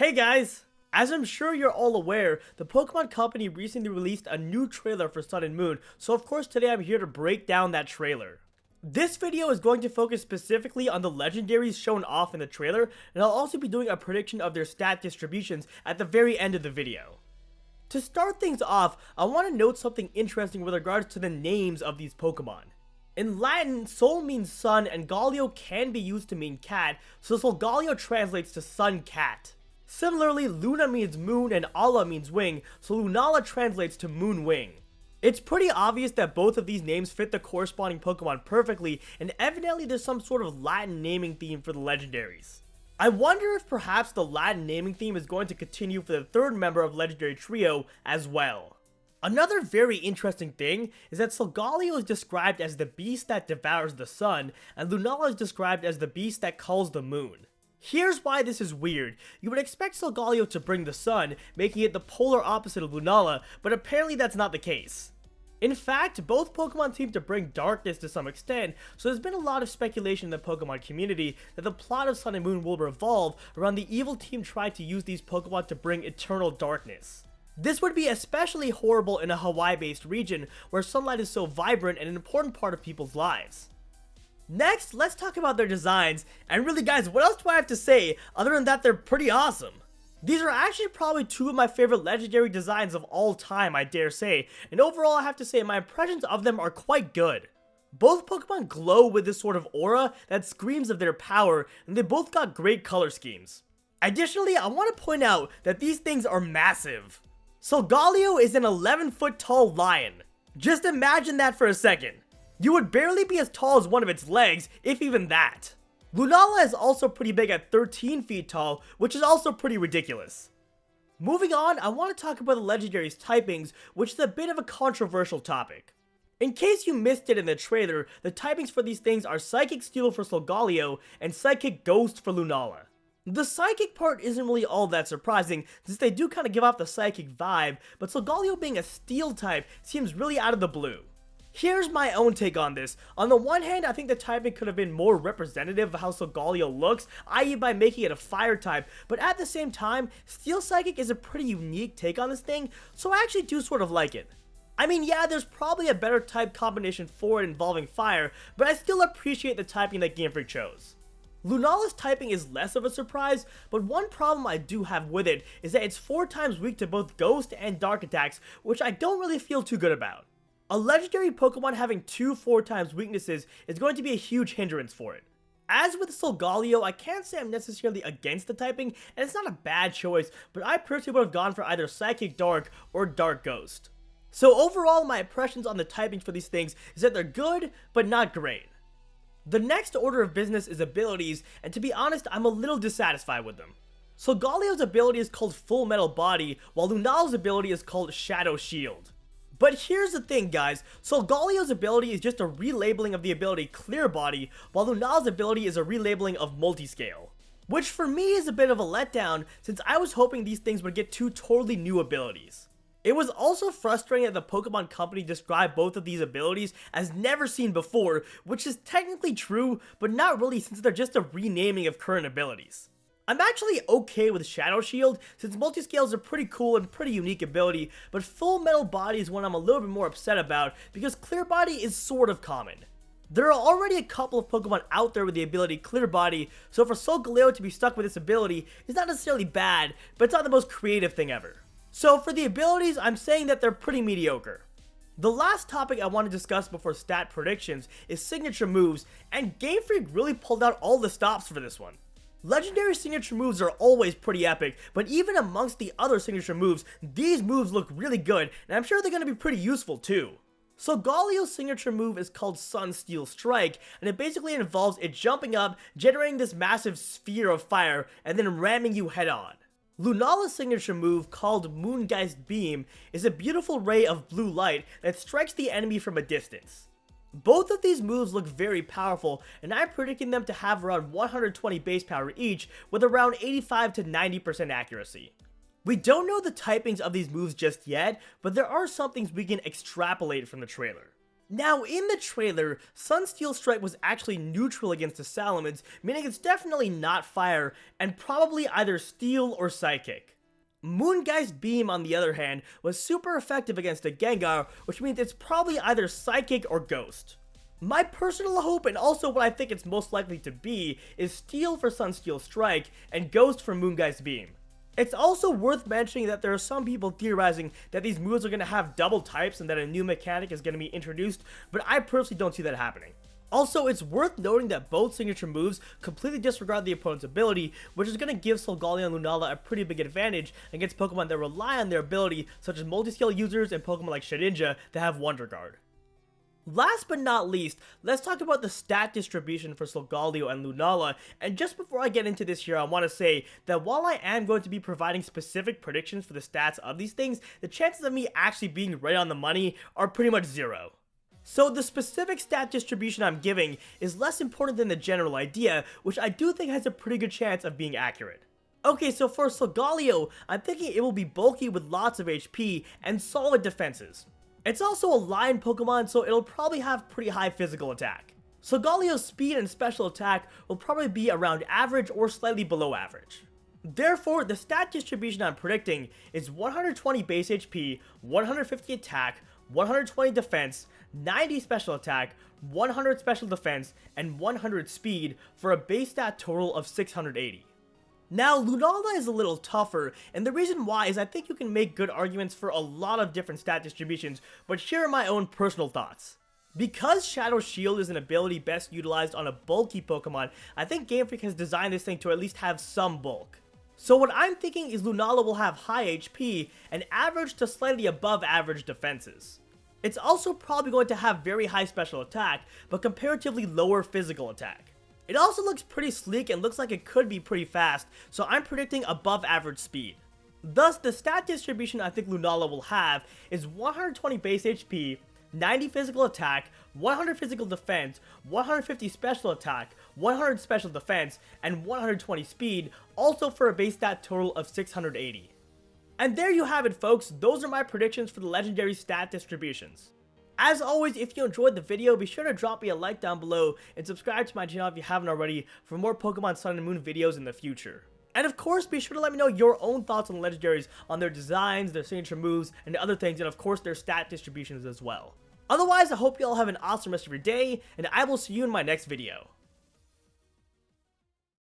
Hey guys! As I'm sure you're all aware, the Pokemon Company recently released a new trailer for Sun and Moon, so of course today I'm here to break down that trailer. This video is going to focus specifically on the legendaries shown off in the trailer, and I'll also be doing a prediction of their stat distributions at the very end of the video. To start things off, I want to note something interesting with regards to the names of these Pokemon. In Latin, Sol means sun and Galio can be used to mean cat, so Solgaleo translates to sun cat. Similarly, Luna means moon and Ala means wing, so Lunala translates to moon wing. It's pretty obvious that both of these names fit the corresponding Pokemon perfectly, and evidently there's some sort of Latin naming theme for the legendaries. I wonder if perhaps the Latin naming theme is going to continue for the third member of Legendary Trio as well. Another very interesting thing is that Solgaleo is described as the beast that devours the sun, and Lunala is described as the beast that calls the moon. Here's why this is weird. You would expect Solgaleo to bring the sun, making it the polar opposite of Lunala, but apparently that's not the case. In fact, both Pokemon seem to bring darkness to some extent, so there's been a lot of speculation in the Pokemon community that the plot of Sun and Moon will revolve around the evil team trying to use these Pokemon to bring eternal darkness. This would be especially horrible in a Hawaii-based region where sunlight is so vibrant and an important part of people's lives. Next, let's talk about their designs, and really guys, what else do I have to say other than that they're pretty awesome? These are actually probably two of my favorite legendary designs of all time, I dare say, and overall I have to say my impressions of them are quite good. Both Pokemon glow with this sort of aura that screams of their power, and they both got great color schemes. Additionally, I want to point out that these things are massive. Solgaleo is an 11-foot tall lion. Just imagine that for a second. You would barely be as tall as one of its legs, if even that. Lunala is also pretty big at 13 feet tall, which is also pretty ridiculous. Moving on, I want to talk about the Legendaries Taipings, which is a bit of a controversial topic. In case you missed it in the trailer, the typings for these things are Psychic Steel for Solgaleo and Psychic Ghost for Lunala. The psychic part isn't really all that surprising, since they do kind of give off the psychic vibe, but Solgaleo being a steel type seems really out of the blue. Here's my own take on this. On the one hand, I think the typing could have been more representative of how Solgaleo looks, i.e. by making it a fire type, but at the same time, Steel Psychic is a pretty unique take on this thing, so I actually do sort of like it. I mean, yeah, there's probably a better type combination for it involving fire, but I still appreciate the typing that Game Freak chose. Lunala's typing is less of a surprise, but one problem I do have with it is that it's 4 times weak to both Ghost and Dark attacks, which I don't really feel too good about. A legendary Pokemon having 2 4 times weaknesses is going to be a huge hindrance for it. As with Solgaleo, I can't say I'm necessarily against the typing, and it's not a bad choice, but I personally would have gone for either Psychic Dark or Dark Ghost. So overall, my impressions on the typings for these things is that they're good, but not great. The next order of business is abilities, and to be honest, I'm a little dissatisfied with them. Solgaleo's ability is called Full Metal Body, while Lunala's ability is called Shadow Shield. But here's the thing guys, Solgaleo's ability is just a relabeling of the ability Clear Body, while Lunala's ability is a relabeling of Multiscale. Which for me is a bit of a letdown, since I was hoping these things would get 2 totally new abilities. It was also frustrating that the Pokemon Company described both of these abilities as never seen before, which is technically true, but not really since they're just a renaming of current abilities. I'm actually okay with Shadow Shield, since Multiscale is a pretty cool and pretty unique ability, but Full Metal Body is one I'm a little bit more upset about, because Clear Body is sort of common. There are already a couple of Pokemon out there with the ability Clear Body, so for Solgaleo to be stuck with this ability is not necessarily bad, but it's not the most creative thing ever. So for the abilities, I'm saying that they're pretty mediocre. The last topic I want to discuss before stat predictions is signature moves, and Game Freak really pulled out all the stops for this one. Legendary signature moves are always pretty epic, but even amongst the other signature moves, these moves look really good, and I'm sure they're going to be pretty useful too. Solgaleo's signature move is called Sunsteel Strike, and it basically involves it jumping up, generating this massive sphere of fire, and then ramming you head on. Lunala's signature move, called Moongeist Beam, is a beautiful ray of blue light that strikes the enemy from a distance. Both of these moves look very powerful, and I'm predicting them to have around 120 base power each, with around 85 to 90% accuracy. We don't know the typings of these moves just yet, but there are some things we can extrapolate from the trailer. Now, in the trailer, Sunsteel Strike was actually neutral against the Salamids, meaning it's definitely not fire, and probably either steel or psychic. Moongeist Beam, on the other hand, was super effective against a Gengar, which means it's probably either psychic or ghost. My personal hope, and also what I think it's most likely to be, is steel for Sunsteel Strike, and ghost for Moongeist Beam. It's also worth mentioning that there are some people theorizing that these moves are going to have double types and that a new mechanic is going to be introduced, but I personally don't see that happening. Also, it's worth noting that both signature moves completely disregard the opponent's ability, which is going to give Solgaleo and Lunala a pretty big advantage against Pokemon that rely on their ability, such as multi-scale users and Pokemon like Shedinja that have Wonder Guard. Last but not least, let's talk about the stat distribution for Solgaleo and Lunala, and just before I get into this here, I want to say that while I am going to be providing specific predictions for the stats of these things, the chances of me actually being right on the money are pretty much zero. So the specific stat distribution I'm giving is less important than the general idea, which I do think has a pretty good chance of being accurate. Okay, so for Solgaleo, I'm thinking it will be bulky with lots of HP and solid defenses. It's also a lion Pokemon, so it'll probably have pretty high physical attack. Solgaleo's speed and special attack will probably be around average or slightly below average. Therefore, the stat distribution I'm predicting is 120 base HP, 150 attack, 120 defense, 90 special attack, 100 special defense, and 100 speed for a base stat total of 680. Now, Lunala is a little tougher, and the reason why is I think you can make good arguments for a lot of different stat distributions, but here are my own personal thoughts. Because Shadow Shield is an ability best utilized on a bulky Pokemon, I think Game Freak has designed this thing to at least have some bulk. So what I'm thinking is Lunala will have high HP and average to slightly above average defenses. It's also probably going to have very high special attack, but comparatively lower physical attack. It also looks pretty sleek and looks like it could be pretty fast, so I'm predicting above average speed. Thus, the stat distribution I think Lunala will have is 120 base HP, 90 physical attack, 100 physical defense, 150 special attack, 100 special defense, and 120 speed, also for a base stat total of 680. And there you have it, folks. Those are my predictions for the legendary stat distributions. As always, if you enjoyed the video, be sure to drop me a like down below and subscribe to my channel if you haven't already for more Pokemon Sun and Moon videos in the future. And of course, be sure to let me know your own thoughts on the legendaries, on their designs, their signature moves, and other things, and of course their stat distributions as well. Otherwise, I hope you all have an awesome rest of your day, and I will see you in my next video.